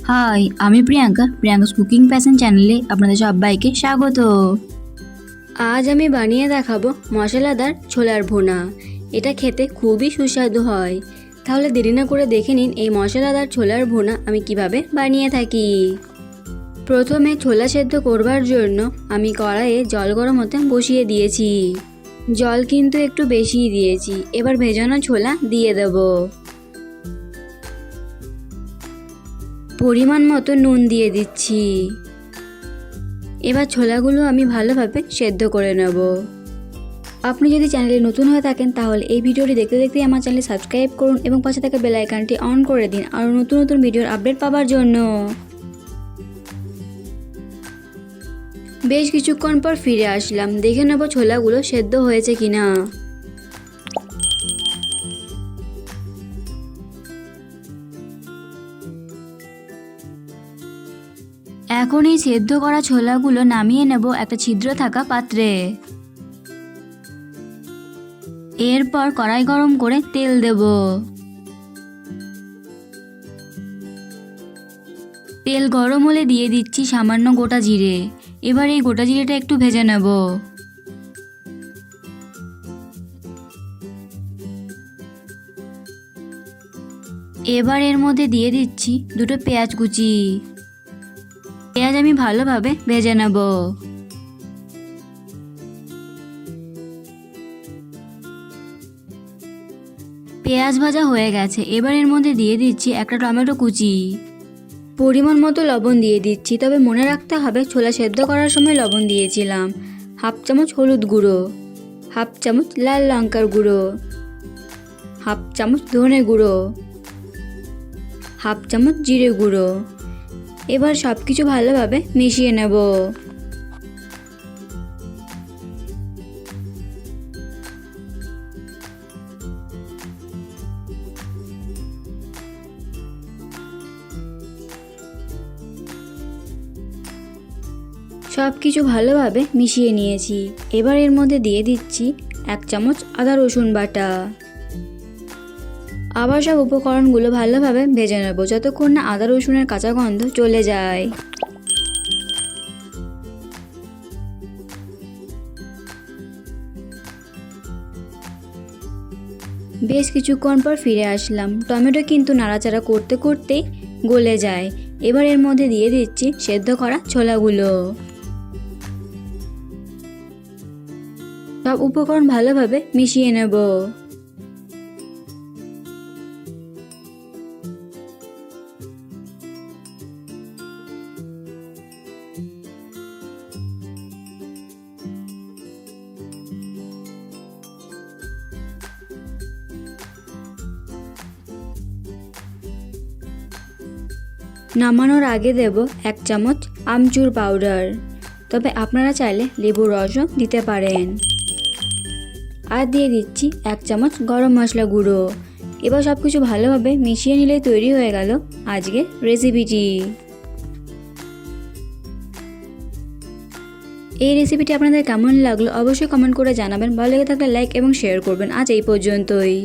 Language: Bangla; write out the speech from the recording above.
হাই, আমি প্রিয়াঙ্কাস কুকিং প্যাশন চ্যানেলে আপনাদের সবাইকে স্বাগত। আজ আমি বানিয়ে দেখাবো মশলাদার ছোলার ভুনা। এটা খেতে খুবই সুস্বাদু হয়। তাহলে দেরি না করে দেখে নিন এই মশলাদার ছোলার ভুনা আমি কিভাবে বানিয়ে থাকি। প্রথমে ছোলা সেদ্ধ করবার জন্য আমি কড়াইয়ে জল গরম হতে বসিয়ে দিয়েছি। জল কিন্তু একটু বেশিই দিয়েছি। এবার ভেজানো ছোলা দিয়ে দেব। পরিমাণ মতো নুন দিয়ে দিচ্ছি। এবার ছোলাগুলো আমি ভালোভাবে সেদ্ধ করে নেব। আপনি যদি চ্যানেলে নতুন হয়ে থাকেন তাহলে এই ভিডিওটি দেখতে দেখতে আমার চ্যানেল সাবস্ক্রাইব করুন এবং পাশে থাকা বেল আইকনটি অন করে দিন আরও নতুন নতুন ভিডিওর আপডেট পাওয়ার জন্য। বেশ কিছুক্ষণ পর ফিরে আসলাম। দেখে নেব ছোলাগুলো সেদ্ধ হয়েছে কিনা। এখন এই সেদ্ধ করা ছোলাগুলো নামিয়ে নেব একটা ছিদ্র থাকা পাত্রে। এরপর কড়াই গরম করে তেল দেব। তেল গরম হলে দিয়ে দিচ্ছি সামান্য গোটা জিরে। এবার এই গোটা জিরেটা একটু ভেজে নেব। এবার এর মধ্যে দিয়ে দিচ্ছি দুটো পেঁয়াজ কুচি। পেঁয়াজ আমি ভালোভাবে ভেজে নেব। পেঁয়াজ ভাজা হয়ে গেছে। এবার এর মধ্যে দিয়ে দিচ্ছি একটা টমেটো কুচি। পরিমাণ মতো লবণ দিয়ে দিচ্ছি, তবে মনে রাখতে হবে ছোলা সেদ্ধ করার সময় লবণ দিয়েছিলাম। হাফ চামচ হলুদ গুঁড়ো, হাফ চামচ লাল লঙ্কার গুঁড়ো, হাফ চামচ ধনে গুঁড়ো, হাফ চামচ জিরে গুঁড়ো। এবার সব কিছু ভালোভাবে মিশিয়ে নেব। সব কিছু ভালোভাবে মিশিয়ে নিয়েছি। এবার এর মধ্যে দিয়ে দিচ্ছি এক চামচ আদা রসুন বাটা। আবার সব উপকরণগুলো ভালোভাবে ভেজে নেব যতক্ষণ না আদা রসুনের কাঁচা গন্ধ চলে যায়। বেশ কিছুক্ষণ পর ফিরে আসলাম। টমেটো কিন্তু নাড়াচাড়া করতে করতেই গলে যায়। এবার এর মধ্যে দিয়ে দিচ্ছি সেদ্ধ করা ছোলাগুলো। সব উপকরণ ভালোভাবে মিশিয়ে নেব। নামানোর আগে দেব এক চামচ আমচুর পাউডার, তবে আপনারা চাইলে লেবুর রসও দিতে পারেন। আর দিয়ে দিচ্ছি এক চামচ গরম মশলা গুঁড়ো। এবার সব কিছু ভালোভাবে মিশিয়ে নিলেই তৈরি হয়ে গেল আজকের রেসিপিটি। এই রেসিপিটি আপনাদের কেমন লাগলো অবশ্যই কমেন্ট করে জানাবেন। ভালো লেগে থাকলে লাইক এবং শেয়ার করবেন। আজ এই পর্যন্তই।